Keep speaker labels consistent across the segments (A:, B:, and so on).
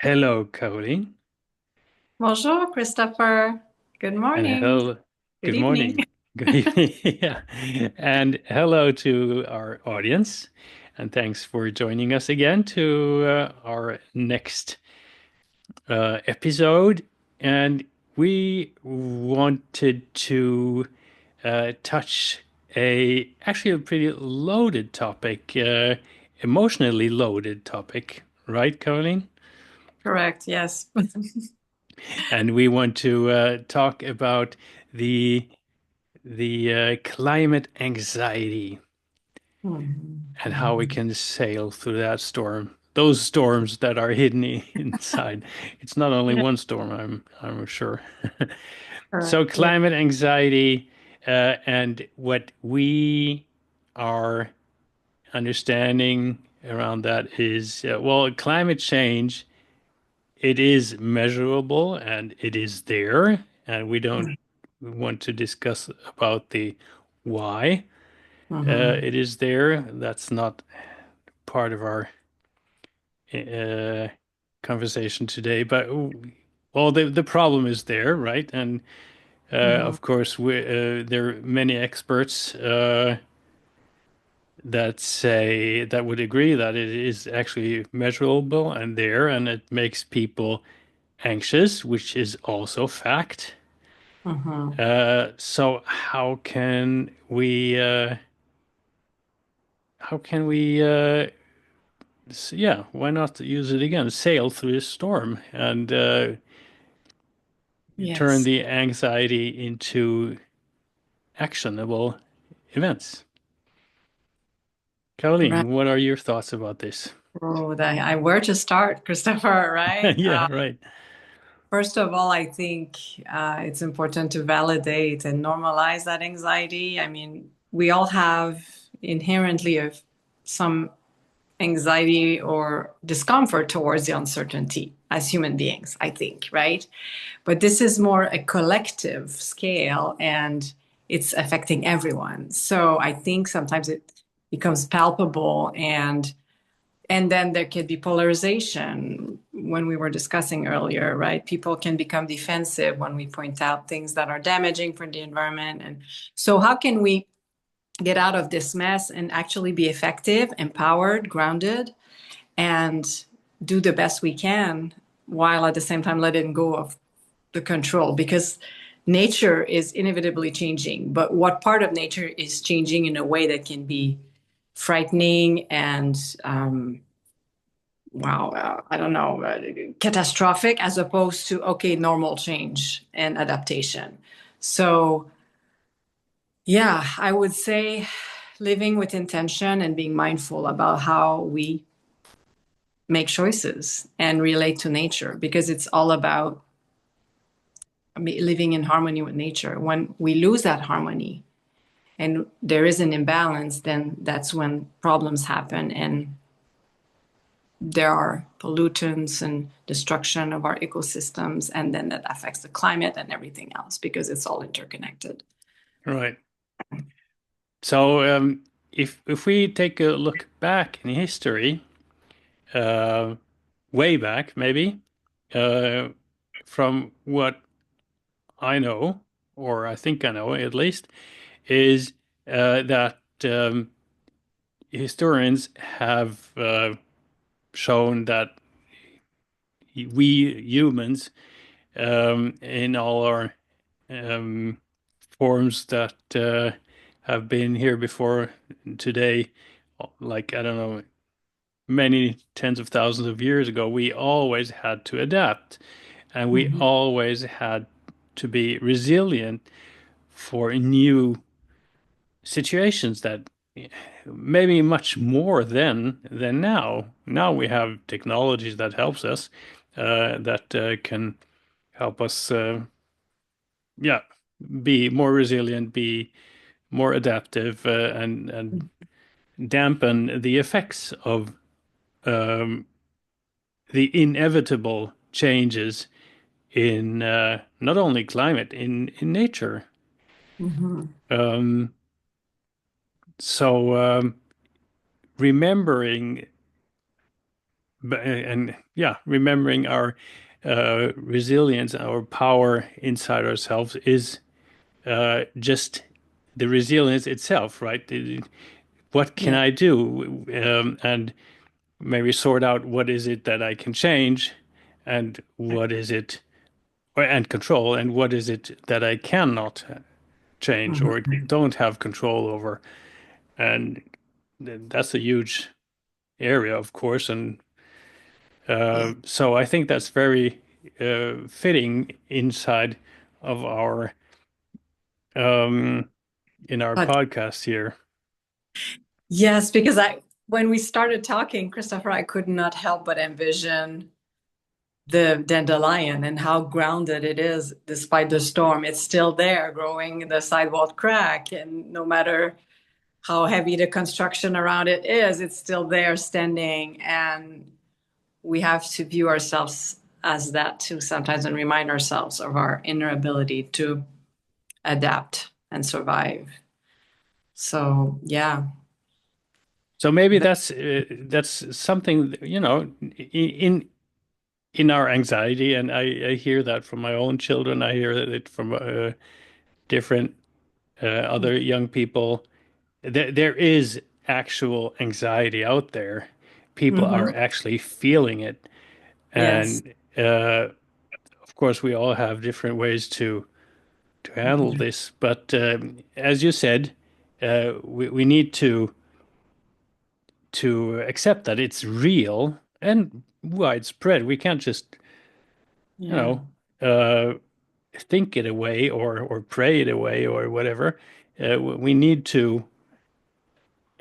A: Hello, Colleen,
B: Bonjour, Christopher. Good
A: and
B: morning.
A: hello,
B: Good
A: good
B: evening.
A: morning, good evening, yeah, and hello to our audience, and thanks for joining us again to our next episode. And we wanted to touch actually a pretty loaded topic, emotionally loaded topic, right, Colleen?
B: Correct, yes.
A: And we want to talk about the climate anxiety and how we
B: Mhm.
A: can sail through that storm. Those storms that are hidden inside. It's not only
B: Yeah,
A: one storm, I'm sure. So
B: correct. Yeah.
A: climate anxiety and what we are understanding around that is well, climate change, it is measurable and it is there, and we don't want to discuss about the why
B: Mm-hmm.
A: it is there. That's not part of our uh, conversation today. But well, the problem is there, right? And
B: Mm-hmm.
A: of course, there are many experts that would agree that it is actually measurable and there, and it makes people anxious, which is also fact.
B: Mm-hmm.
A: So how can we yeah, why not use it again? Sail through a storm and turn
B: Yes.
A: the anxiety into actionable events.
B: Right.
A: Colleen, what are your thoughts about this?
B: Oh, where to start, Christopher, right?
A: Yeah, right.
B: First of all, I think it's important to validate and normalize that anxiety. I mean, we all have inherently some anxiety or discomfort towards the uncertainty as human beings, I think, right? But this is more a collective scale and it's affecting everyone. So I think sometimes it becomes palpable and then there can be polarization when we were discussing earlier, right? People can become defensive when we point out things that are damaging for the environment. And so how can we get out of this mess and actually be effective, empowered, grounded, and do the best we can while at the same time letting go of the control? Because nature is inevitably changing, but what part of nature is changing in a way that can be frightening and wow, I don't know, catastrophic, as opposed to okay, normal change and adaptation. So yeah, I would say living with intention and being mindful about how we make choices and relate to nature, because it's all about living in harmony with nature. When we lose that harmony and there is an imbalance, then that's when problems happen and there are pollutants and destruction of our ecosystems, and then that affects the climate and everything else because it's all interconnected.
A: Right. So if we take a look back in history, uh, way back maybe, uh, from what I know, or I think I know at least, is that historians have shown that we humans, in all our um, forms that have been here before today, like, I don't know, many tens of thousands of years ago, we always had to adapt and we
B: Mhm.
A: always had to be resilient for new situations that maybe much more than now. Now we have technologies that helps us, that can help us, yeah, be more resilient, be more adaptive, and dampen the effects of um, the inevitable changes in not only climate, in nature.
B: Mhm.
A: Um, so remembering and yeah, remembering our resilience, our power inside ourselves is just the resilience itself, right? What can
B: Yeah.
A: I do? And maybe sort out what is it that I can change and what is it, and control, and what is it that I cannot change or
B: Mhm.
A: don't have control over. And that's a huge area, of course. And
B: Yeah.
A: so I think that's very fitting inside of our um, in our
B: But
A: podcast here.
B: yes, because when we started talking, Christopher, I could not help but envision the dandelion and how grounded it is despite the storm. It's still there, growing in the sidewalk crack, and no matter how heavy the construction around it is, it's still there standing. And we have to view ourselves as that too sometimes and remind ourselves of our inner ability to adapt and survive. So, yeah.
A: So maybe that's something, in our anxiety, and I hear that from my own children. I hear it from different other young people. There is actual anxiety out there. People are
B: Mm-hmm.
A: actually feeling it,
B: Yes.
A: and of course, we all have different ways to handle
B: Mm-hmm.
A: this. But as you said, we need to accept that it's real and widespread. We can't just, you
B: Yeah.
A: know, uh, think it away or pray it away or whatever. We need to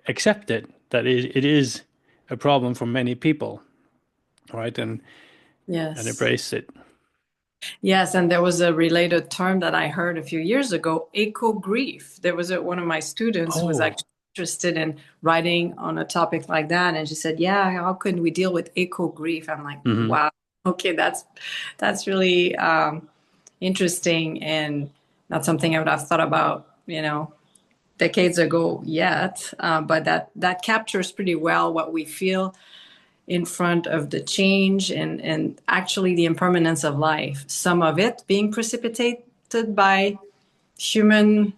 A: accept it that it is a problem for many people, right? And
B: Yes.
A: embrace it.
B: Yes, and there was a related term that I heard a few years ago, eco grief. There was one of my students who was
A: Oh,
B: actually interested in writing on a topic like that, and she said, "Yeah, how can we deal with eco grief?" I'm like,
A: hmm
B: "Wow, okay, that's really interesting and not something I would have thought about, decades ago yet." But that captures pretty well what we feel in front of the change and actually the impermanence of life. Some of it being precipitated by human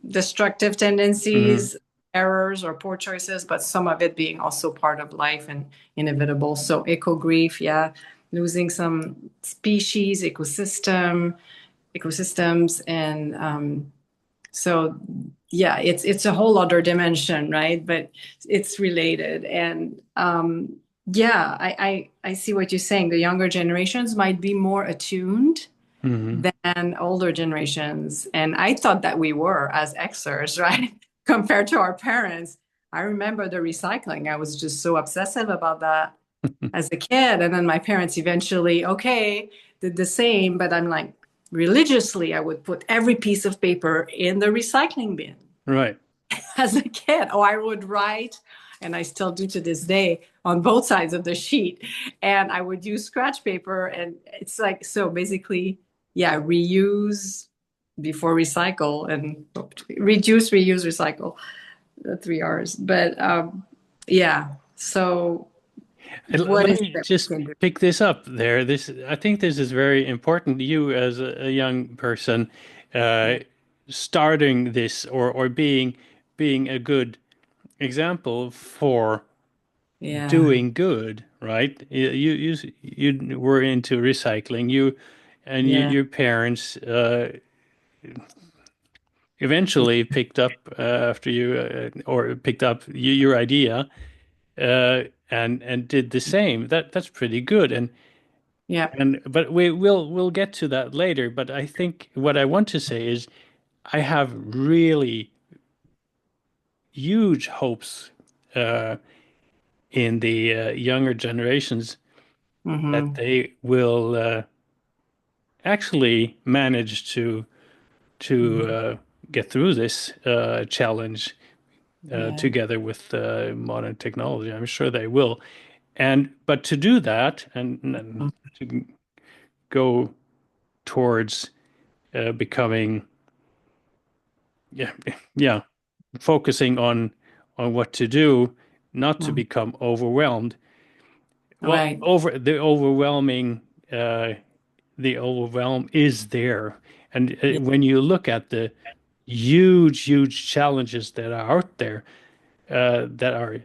B: destructive
A: hmm
B: tendencies, errors, or poor choices, but some of it being also part of life and inevitable. So, eco grief, yeah, losing some species, ecosystems, and so yeah, it's a whole other dimension, right? But it's related, and yeah, I see what you're saying. The younger generations might be more attuned
A: hmm
B: than older generations, and I thought that we were as Xers, right, compared to our parents. I remember the recycling. I was just so obsessive about that as a kid. And then my parents eventually, okay, did the same. But I'm like, religiously, I would put every piece of paper in the recycling bin
A: Right.
B: as a kid. Or I would write, and I still do to this day, on both sides of the sheet. And I would use scratch paper. And it's like, so basically, yeah, reuse before recycle and reduce, reuse, recycle, the three R's. But yeah, so what
A: Let
B: is
A: me
B: it we
A: just
B: can do?
A: pick this up there. I think this is very important. You, as a young person, uh,
B: Yeah.
A: starting this or being a good example for
B: Yeah.
A: doing good, right? You were into recycling.
B: Yeah.
A: Your parents eventually picked up after you or picked up your idea and did the same. That's pretty good.
B: Yeah.
A: And but we'll get to that later. But I think what I want to say is I have really huge hopes uh, in the younger generations that
B: Hmm.
A: they will actually manage to get through this challenge
B: Yeah.
A: together with modern technology. I'm sure they will. And but to do that and to go towards becoming yeah yeah focusing on what to do, not to
B: Mhm.
A: become overwhelmed. Well,
B: Right.
A: over uh, the overwhelm is there, and
B: Yeah.
A: when you look at the huge challenges that are out there, that are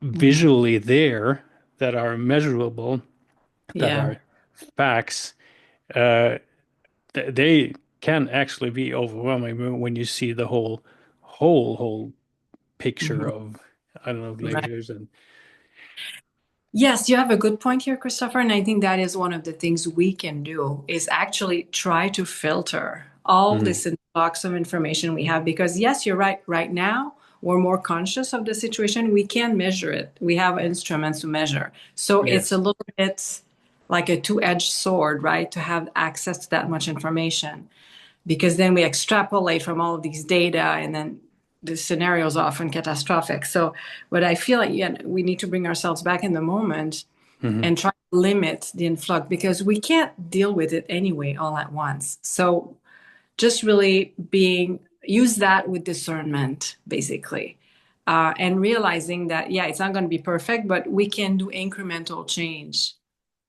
B: Mhm.
A: visually there, that are measurable, that
B: Yeah.
A: are facts, uh, they can actually be overwhelming when you see the whole picture
B: Mhm.
A: of, I don't know,
B: Right.
A: glaciers and
B: Yes, you have a good point here, Christopher. And I think that is one of the things we can do is actually try to filter all
A: Mhm.
B: this influx of information we have. Because yes, you're right. Right now, we're more conscious of the situation. We can measure it. We have instruments to measure. So it's a
A: Yes.
B: little bit like a two-edged sword, right? To have access to that much information. Because then we extrapolate from all of these data and then the scenario is often catastrophic. So, but I feel like yeah, we need to bring ourselves back in the moment
A: Hmm.
B: and try to limit the influx because we can't deal with it anyway all at once. So, just really use that with discernment, basically, and realizing that yeah, it's not going to be perfect, but we can do incremental change.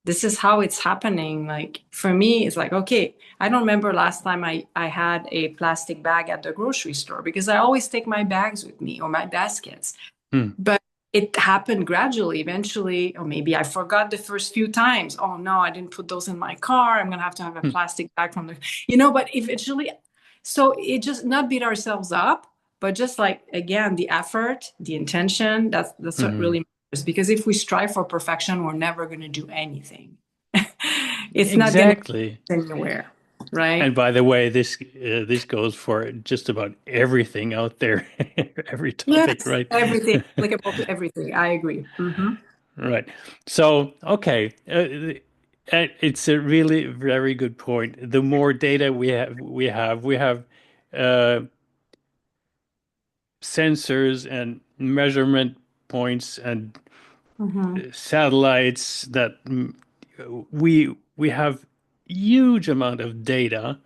B: This is how it's happening. Like for me, it's like, okay, I don't remember last time I had a plastic bag at the grocery store because I always take my bags with me or my baskets.
A: Hmm.
B: But it happened gradually, eventually, or maybe I forgot the first few times. Oh no, I didn't put those in my car. I'm gonna have to have a
A: Hmm.
B: plastic bag from but eventually, so it just not beat ourselves up, but just like again, the effort, the intention, that's what
A: Hmm.
B: really matters. Because if we strive for perfection, we're never gonna do anything. It's not gonna
A: Exactly.
B: get anywhere,
A: And
B: right?
A: by the way, this goes for just about everything out there, every topic,
B: Yes,
A: right?
B: everything applicable to everything. I agree. Hmm.
A: Right. So, okay, it's a really very good point. The more data we have uh, sensors and measurement points and
B: Hmm.
A: satellites that we have huge amount of data,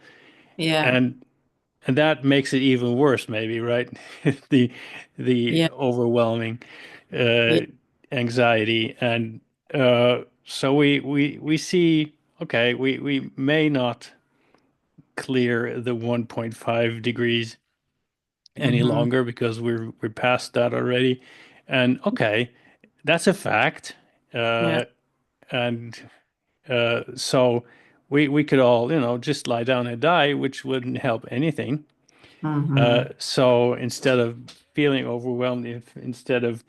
B: Yeah,
A: and that makes it even worse, maybe, right? The the
B: yeah,
A: overwhelming
B: yeah.
A: uh, anxiety, and so we see, okay, we may not clear the 1.5 degrees any
B: Hmm.
A: longer because we're past that already, and okay, that's a fact,
B: Yeah.
A: uh, and so we could all, just lie down and die, which wouldn't help anything.
B: Hmm.
A: So instead of feeling overwhelmed, if instead of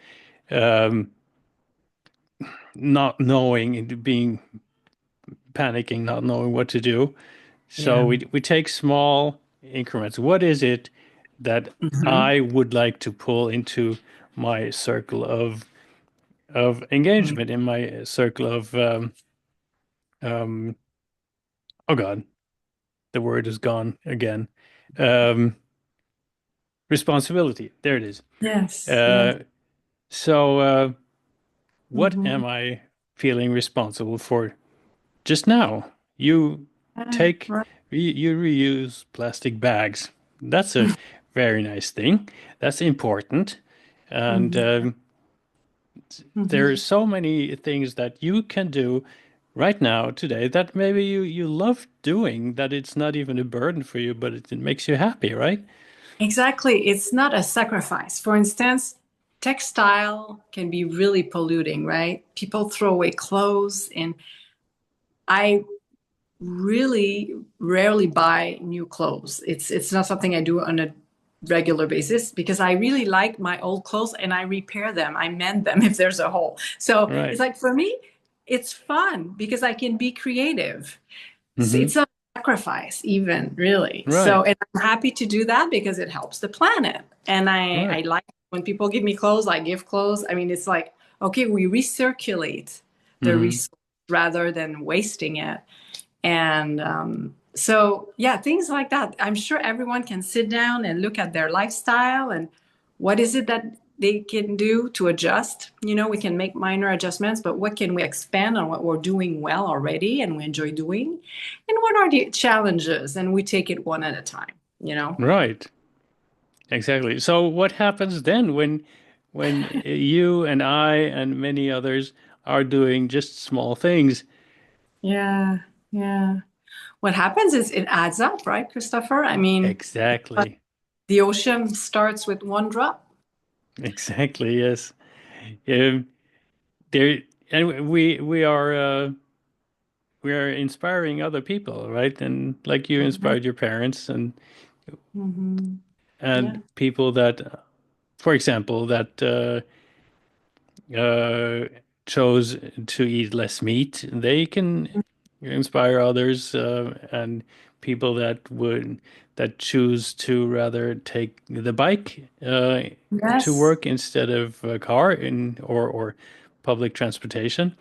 A: um, not knowing and being panicking, not knowing what to do, so
B: Yeah.
A: we take small increments. What is it that
B: Hmm.
A: I would like to pull into my circle of engagement, in my circle of um, oh God, the word is gone again. Um, Responsibility. There it is.
B: Yes. Yes.
A: Uh, so what
B: Hmm.
A: am I feeling responsible for just now? You take,
B: Right.
A: you reuse plastic bags. That's a very nice thing. That's important. And
B: Hmm.
A: there are
B: Hmm.
A: so many things that you can do right now, today, that maybe you love doing, that it's not even a burden for you, but it makes you happy, right?
B: Exactly. It's not a sacrifice. For instance, textile can be really polluting, right? People throw away clothes, and I really rarely buy new clothes. It's not something I do on a regular basis because I really like my old clothes and I repair them. I mend them if there's a hole. So it's
A: Right.
B: like for me, it's fun because I can be creative.
A: Hmm.
B: It's a sacrifice even really. So
A: Right.
B: and I'm happy to do that because it helps the planet. And I
A: Right.
B: like when people give me clothes, I give clothes. I mean, it's like, okay, we recirculate the
A: Hmm.
B: resource rather than wasting it. And so, yeah, things like that. I'm sure everyone can sit down and look at their lifestyle and what is it that they can do to adjust. We can make minor adjustments, but what can we expand on what we're doing well already and we enjoy doing? And what are the challenges? And we take it one at a time.
A: Right. Exactly. So what happens then when you and I and many others are doing just small things.
B: Yeah, yeah. What happens is it adds up, right, Christopher? I mean,
A: Exactly.
B: the ocean starts with one drop.
A: Exactly. Yes. Um, there, and we are inspiring other people, right? And like you
B: Mhm.
A: inspired your parents
B: Mhm.
A: and
B: Yeah.
A: people that, for example, that uh, chose to eat less meat, they can inspire others, and people that choose to rather take the bike to
B: Yes.
A: work instead of a car or public transportation.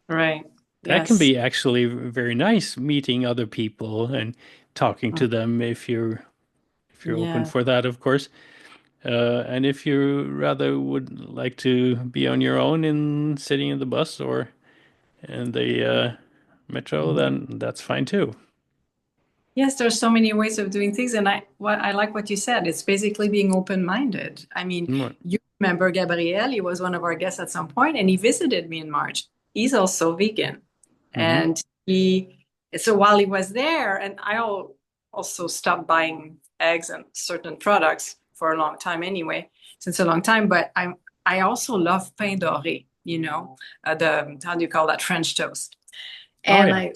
B: Right.
A: That can
B: Yes.
A: be actually very nice meeting other people and talking to them if you're open
B: Yeah.
A: for that, of course. And if you rather would like to be on your own in sitting in the bus or in the metro, then that's fine too.
B: Yes, there's so many ways of doing things, and I like what you said. It's basically being open-minded. I mean,
A: Mm.
B: you remember Gabriel, he was one of our guests at some point, and he visited me in March. He's also vegan.
A: Mm-hmm.
B: And he so while he was there, and also stopped buying eggs and certain products for a long time anyway, since a long time, but I also love pain doré, the how do you call that, French toast.
A: Oh
B: And
A: yeah.
B: I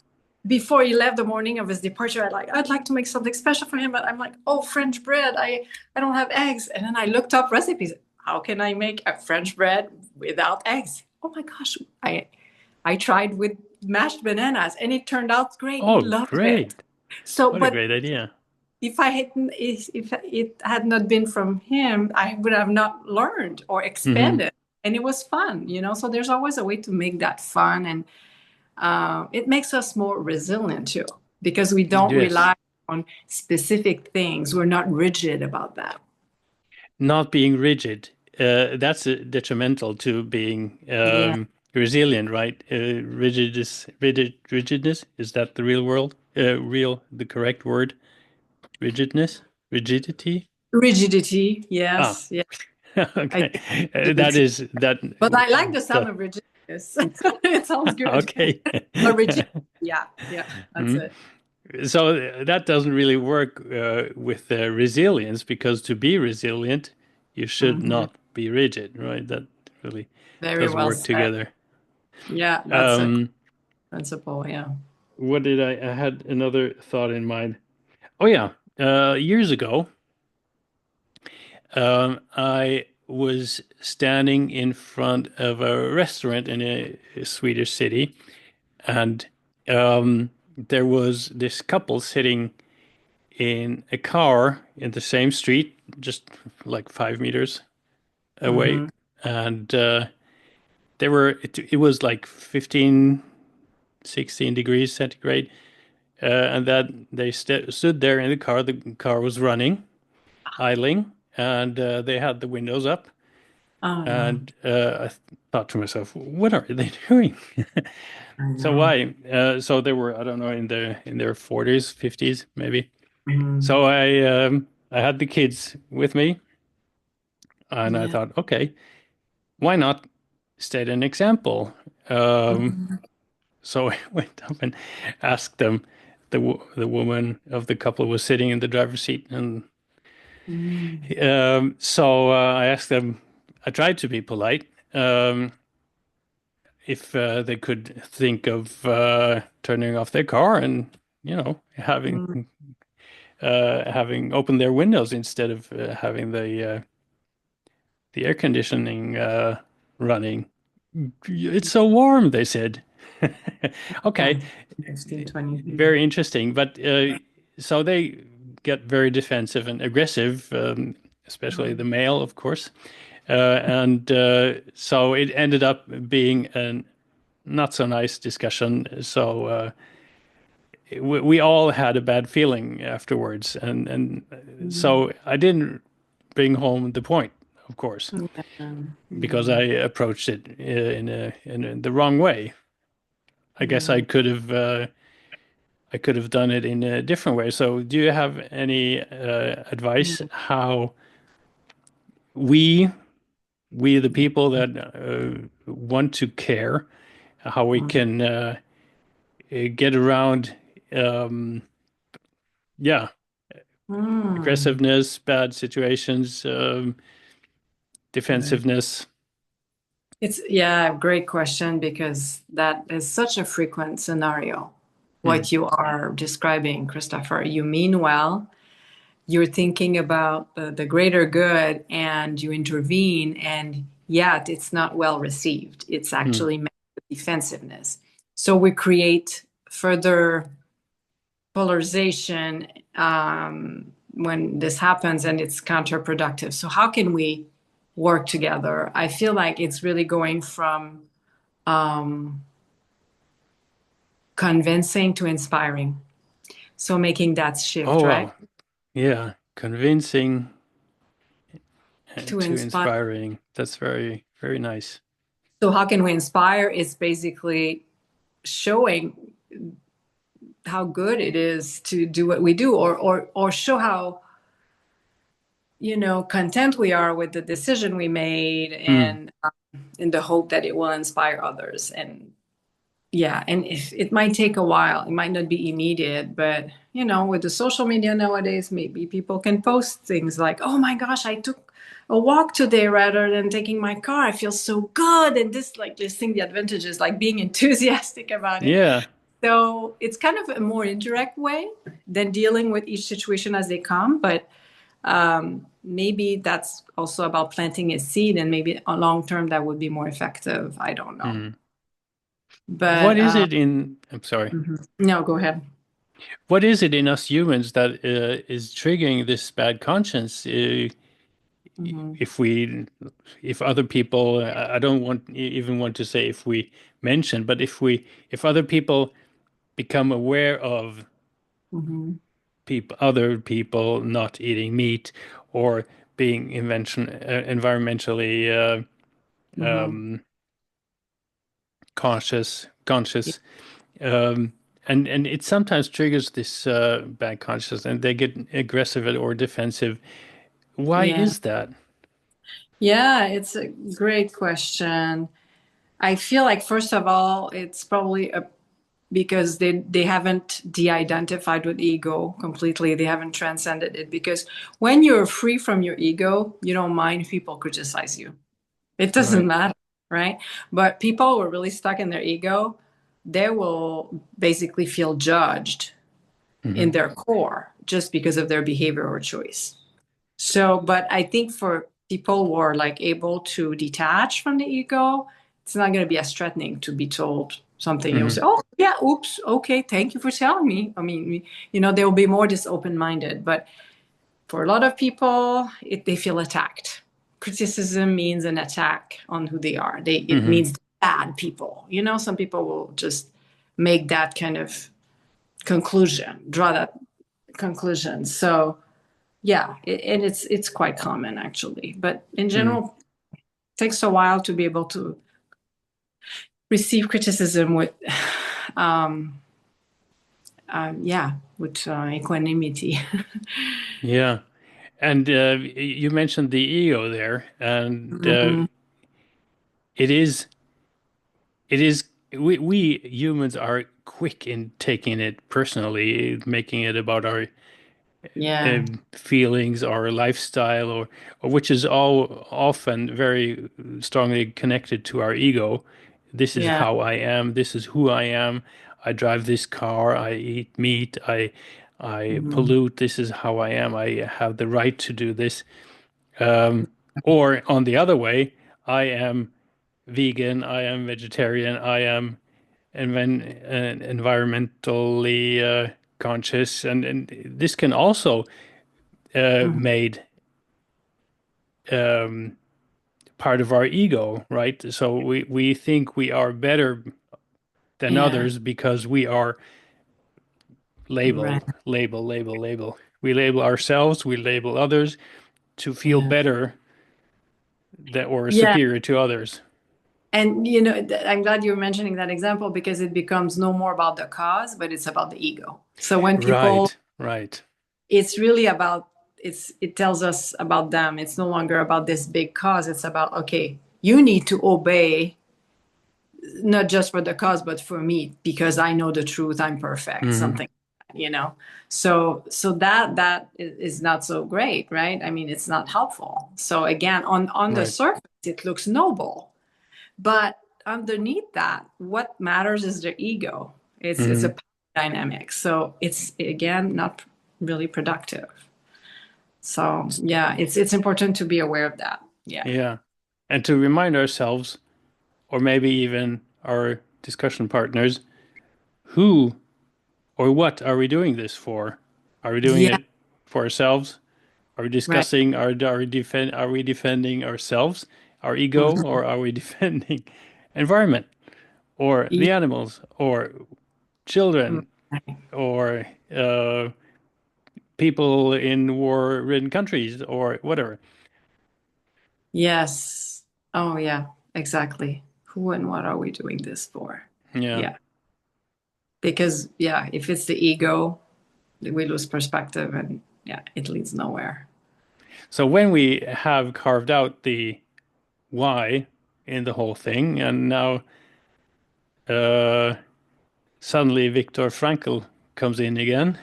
B: before he left the morning of his departure, I'd like to make something special for him, but I'm like, oh, French bread. I don't have eggs. And then I looked up recipes. How can I make a French bread without eggs? Oh my gosh. I tried with mashed bananas and it turned out great. He
A: Oh,
B: loved it.
A: great.
B: So,
A: What a
B: but
A: great idea.
B: if it had not been from him, I would have not learned or
A: Mm-hmm.
B: expanded. And it was fun. So there's always a way to make that fun, and it makes us more resilient too, because we don't
A: Yes.
B: rely on specific things. We're not rigid about that.
A: Not being rigid. That's detrimental to being
B: Yeah.
A: resilient, right? Rigidness, is that the real world? The correct word? Rigidness? Rigidity?
B: Rigidity.
A: Ah,
B: Yes. Yeah. I
A: okay.
B: think
A: That
B: rigidity.
A: is that.
B: But I like the sound
A: The,
B: of rigidness. It sounds good.
A: okay.
B: But rigidity. Yeah. Yeah. That's
A: Mhm.
B: it.
A: So that doesn't really work with resilience because to be resilient, you should
B: Mhm.
A: not be rigid, right? That really
B: Very
A: doesn't
B: well
A: work
B: said.
A: together.
B: Yeah. That's a
A: Um,
B: principle. Yeah.
A: what did I had another thought in mind. Oh yeah, years ago, I was standing in front of a restaurant in a Swedish city, and there was this couple sitting in a car in the same street, just like 5 meters away,
B: Hmm.
A: and it was like 15, 16 degrees centigrade, and that they stood there in the car. The car was running, idling, and they had the windows up.
B: Oh, no.
A: And I thought to myself, what are they doing?
B: I
A: So
B: know.
A: why? So they were, I don't know, in their 40s, 50s, maybe.
B: Mhm.
A: So I had the kids with me, and I
B: Yeah.
A: thought, okay, why not set an example? Um,
B: Mhm.
A: so I went up and asked them. The woman of the couple was sitting in the driver's seat, and
B: Mhm.
A: so I asked them. I tried to be polite. If they could think of turning off their car and
B: Mhm.
A: having opened their windows instead of having the air conditioning running. It's so warm, they said.
B: Yeah.
A: Okay,
B: 15, 20 feet.
A: very interesting. But so they get very defensive and aggressive, especially the
B: Mhm.
A: male, of course. And so it ended up being a not so nice discussion. So we all had a bad feeling afterwards, and
B: Mhm.
A: so I didn't bring home the point, of course,
B: Yeah.
A: because
B: Yeah.
A: I approached it the wrong way. I guess
B: Yeah.
A: I could have done it in a different way. So, do you have any advice
B: Mhm.
A: how we we the people that want to care how we can get around, um, yeah,
B: Mm.
A: aggressiveness, bad situations,
B: Right.
A: defensiveness.
B: It's, yeah, great question because that is such a frequent scenario.
A: Mm,
B: What you are describing, Christopher, you mean well, you're thinking about the greater good and you intervene, and yet it's not well received. It's
A: mm.
B: actually met with defensiveness. So we create further polarization when this happens, and it's counterproductive. So, how can we work together? I feel like it's really going from um, convincing to inspiring. So, making that shift,
A: Oh,
B: right?
A: wow. Yeah. Convincing and
B: To
A: to
B: inspire.
A: inspiring. That's very, very nice.
B: So, how can we inspire? It's basically showing how good it is to do what we do, or show how content we are with the decision we made,
A: Mm,
B: and in the hope that it will inspire others. And yeah, and if it might take a while, it might not be immediate, but with the social media nowadays, maybe people can post things like, oh my gosh, I took a walk today rather than taking my car, I feel so good, and this, like, listing the advantages, like being enthusiastic about it.
A: yeah.
B: So it's kind of a more indirect way than dealing with each situation as they come, but maybe that's also about planting a seed, and maybe on long term that would be more effective. I don't know.
A: Mm. What
B: But
A: is it in, I'm sorry.
B: mhm. No, go ahead.
A: What is it in us humans that is triggering this bad conscience?
B: Hmm.
A: If we, if other people, I don't want even want to say if we mention, but if other people become aware of
B: Hmm.
A: other people not eating meat or being environmentally
B: Hmm.
A: um, conscious, um, and it sometimes triggers this bad consciousness, and they get aggressive or defensive. Why
B: Yeah.
A: is that?
B: Yeah, it's a great question. I feel like, first of all, it's probably because they haven't de-identified with ego completely. They haven't transcended it, because when you're free from your ego, you don't mind if people criticize you. It doesn't
A: Right.
B: matter, right? But people who are really stuck in their ego, they will basically feel judged in
A: Hmm.
B: their core just because of their behavior or choice. So, but I think for people who are like able to detach from the ego, it's not going to be as threatening to be told something. You'll
A: Hmm.
B: say, "Oh, yeah, oops, okay, thank you for telling me." I mean, they will be more just open-minded. But for a lot of people, they feel attacked. Criticism means an attack on who they are. It
A: Hmm.
B: means bad people. Some people will just make that kind of conclusion, draw that conclusion. So yeah, and it's quite common actually. But in
A: Hmm.
B: general, it takes a while to be able to receive criticism with, um, yeah, with equanimity.
A: Yeah. And you mentioned the ego there, and
B: Mhm.
A: it is we humans are quick in taking it personally, making it about our
B: Yeah,
A: feelings, our lifestyle, or which is all often very strongly connected to our ego. This is
B: yeah.
A: how I am. This is who I am. I drive this car. I eat meat. I
B: Mhm.
A: pollute. This is how I am. I have the right to do this. Um, or on the other way, I am vegan. I am vegetarian. I am environmentally conscious, and this can also
B: Mhm.
A: made um, part of our ego, right? So we think we are better than
B: Yeah,
A: others because we are
B: right.
A: label. We label ourselves, we label others to feel
B: Yeah,
A: better that or
B: yeah.
A: superior to others.
B: And I'm glad you're mentioning that example, because it becomes no more about the cause, but it's about the ego. So when people,
A: Right, right.
B: it's really about, it tells us about them. It's no longer about this big cause. It's about, okay, you need to obey not just for the cause, but for me, because I know the truth, I'm perfect,
A: Hmm.
B: something, you know. So that is not so great, right? I mean, it's not helpful. So again, on the
A: Right.
B: surface, it looks noble, but underneath that, what matters is the ego. It's a
A: Hmm.
B: power dynamic. So it's again not really productive. So yeah, it's important to be aware of that. Yeah.
A: Yeah. And to remind ourselves, or maybe even our discussion partners, who or what are we doing this for? Are we doing
B: Yeah.
A: it for ourselves? Are we
B: Right.
A: discussing, are we defending ourselves, our ego,
B: Mhm.
A: or are we defending environment or
B: Yeah.
A: the animals or children
B: Right.
A: or people in war-ridden countries or whatever?
B: Yes. Oh, yeah, exactly. Who and what are we doing this for?
A: Yeah.
B: Yeah. Because, yeah, if it's the ego, we lose perspective and, yeah, it leads nowhere.
A: So when we have carved out the why in the whole thing, and now uh, suddenly Viktor Frankl comes in again,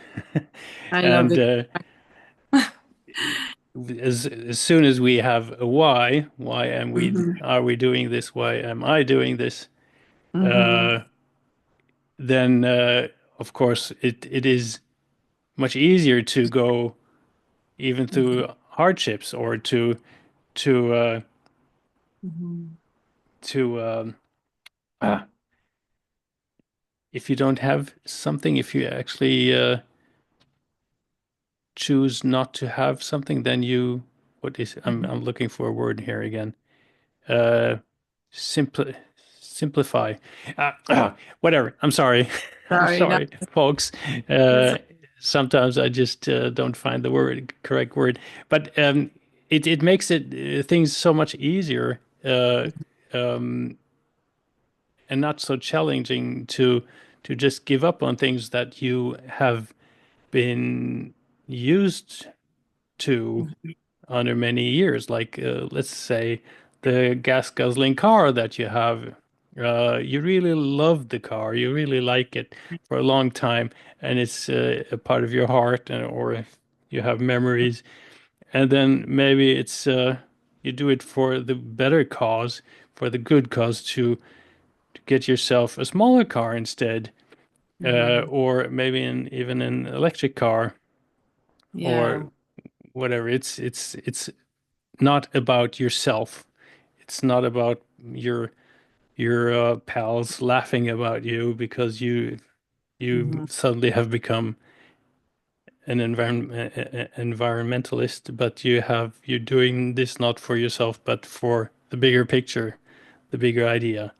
B: I love
A: and
B: it.
A: as soon as we have a why am we
B: Hmm.
A: are we doing this? Why am I doing this?
B: Hmm.
A: Uh, then of course it is much easier to go even through hardships or to uh,
B: Hmm.
A: to ah, if you don't have something, if you actually choose not to have something, then you what is I'm looking for a word here again. Uh, simpli simplify. Whatever. I'm sorry. I'm
B: Sorry, no,
A: sorry, folks.
B: it's
A: Uh, sometimes I just don't find the correct word, but it makes it things so much easier um, and not so challenging to just give up on things that you have been used to under many years. Like, let's say, the gas guzzling car that you have. You really love the car, you really like it for a long time, and it's a part of your heart, or if you have memories. And then maybe it's you do it for the better cause, for the good cause, to get yourself a smaller car instead,
B: Mhm.
A: or maybe even an electric car or
B: Yeah.
A: whatever. It's not about yourself. It's not about your pals laughing about you because you
B: Mhm.
A: suddenly have become an environmentalist, but you're doing this not for yourself, but for the bigger picture, the bigger idea.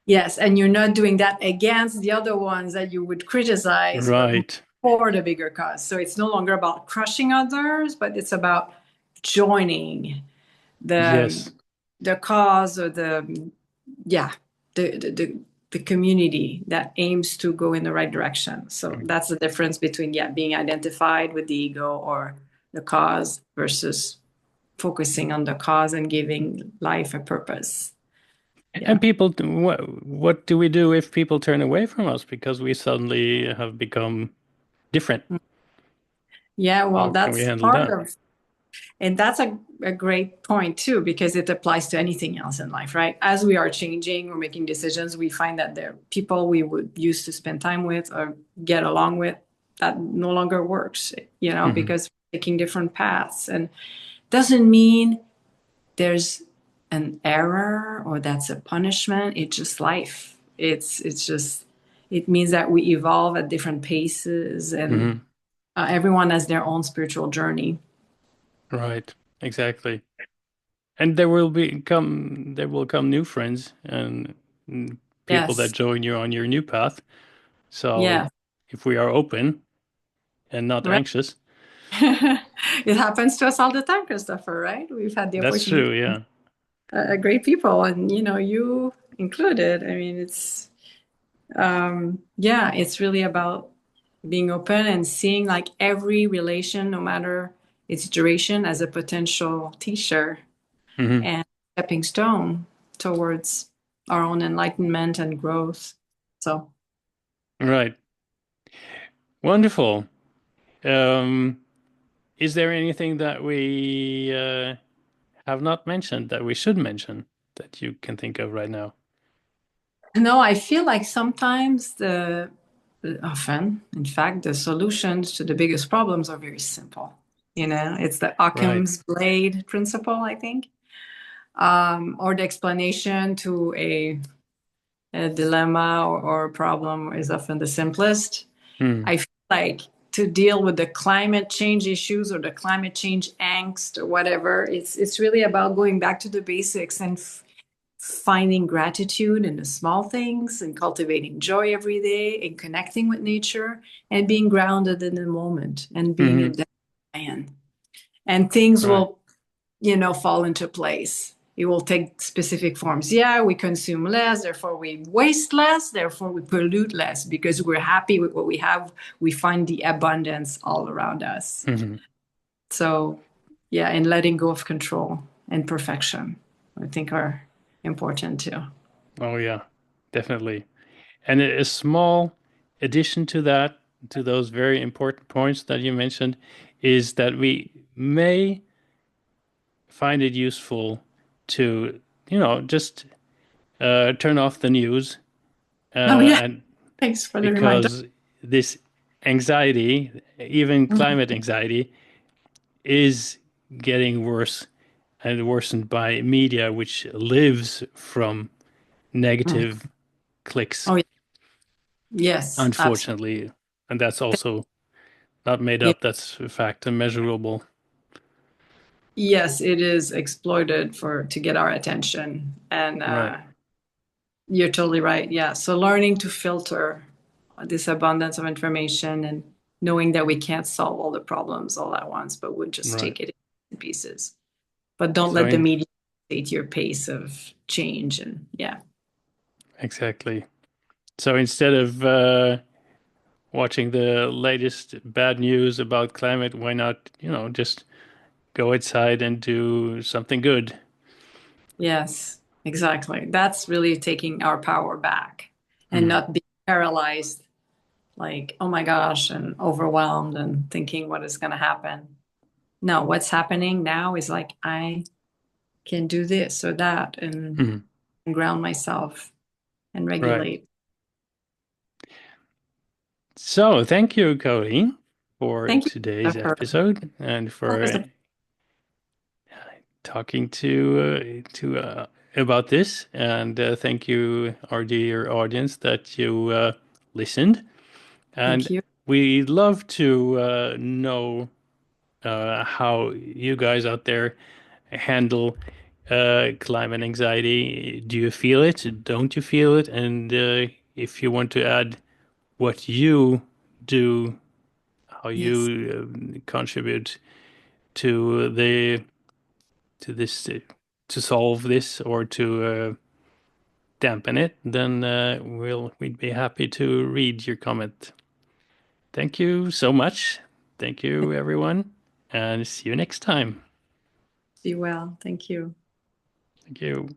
B: Yes, and you're not doing that against the other ones that you would criticize, but
A: Right.
B: for the bigger cause. So it's no longer about crushing others, but it's about joining the
A: Yes.
B: the cause or the yeah the community that aims to go in the right direction. So that's the difference between being identified with the ego or the cause versus focusing on the cause and giving life a purpose. Yeah.
A: And people, what do we do if people turn away from us because we suddenly have become different?
B: Yeah, well,
A: How can we
B: that's
A: handle
B: part
A: that?
B: of, and that's a great point too, because it applies to anything else in life, right? As we are changing or making decisions, we find that there are people we would used to spend time with or get along with that no longer works,
A: Hmm.
B: because we're taking different paths. And doesn't mean there's an error or that's a punishment. It's just life. It's just it means that we evolve at different paces and
A: Hmm.
B: everyone has their own spiritual journey.
A: Right. Exactly. And there will come new friends and people that
B: Yes.
A: join you on your new path. So
B: Yeah.
A: if we are open and not
B: Right.
A: anxious,
B: It happens to us all the time, Christopher, right? We've had the
A: that's
B: opportunity
A: true. Yeah.
B: great people, and you included. I mean, it's really about being open and seeing like every relation, no matter its duration, as a potential teacher
A: Hmm.
B: and stepping stone towards. our own enlightenment and growth. So,
A: Right. Wonderful. Um, is there anything that we have not mentioned that we should mention that you can think of right now?
B: no, I feel like sometimes often, in fact, the solutions to the biggest problems are very simple. It's the
A: Right.
B: Occam's blade principle, I think, or the explanation to a dilemma or a problem is often the simplest.
A: Hmm.
B: I feel like to deal with the climate change issues or the climate change angst or whatever, it's really about going back to the basics and finding gratitude in the small things and cultivating joy every day and connecting with nature and being grounded in the moment and being a
A: Hmm.
B: man. And things
A: Right.
B: will, fall into place. It will take specific forms. Yeah, we consume less, therefore we waste less, therefore we pollute less because we're happy with what we have. We find the abundance all around us.
A: Hmm.
B: So, yeah, and letting go of control and perfection, I think are important too.
A: Oh yeah, definitely. And a small addition to that, to those very important points that you mentioned, is that we may find it useful to, just turn off the news,
B: Oh, yeah.
A: and
B: Thanks for the reminder.
A: because this anxiety, even
B: Mhm.
A: climate anxiety, is getting worse and worsened by media, which lives from negative clicks,
B: Oh, yeah. Yes, absolutely.
A: unfortunately. And that's also not made
B: Yeah.
A: up, that's a fact and measurable.
B: Yes, it is exploited for to get our attention. And
A: Right,
B: you're totally right. Yeah. So learning to filter this abundance of information and knowing that we can't solve all the problems all at once, but we'll just
A: right.
B: take it in pieces. But don't
A: So
B: let the
A: in
B: media dictate your pace of change. And yeah.
A: exactly. So instead of watching the latest bad news about climate, why not, just go outside and do something good?
B: Yes, exactly. That's really taking our power back and
A: Mhm.
B: not being paralyzed, like, oh my gosh, and overwhelmed and thinking what is going to happen. No, what's happening now is like, I can do this or that
A: Mhm.
B: and ground myself and
A: Right.
B: regulate.
A: So thank you, Cody, for
B: Thank you,
A: today's
B: Christopher.
A: episode and
B: That was
A: for
B: a
A: talking to about this. And thank you, our dear audience, that you listened.
B: thank
A: And
B: you.
A: we'd love to know how you guys out there handle climate anxiety. Do you feel it? Don't you feel it? And if you want to add what you do, how
B: Yes,
A: you contribute to the to this to solve this or to dampen it, then we'd be happy to read your comment. Thank you so much. Thank you, everyone, and see you next time.
B: be well. Thank you.
A: Thank you.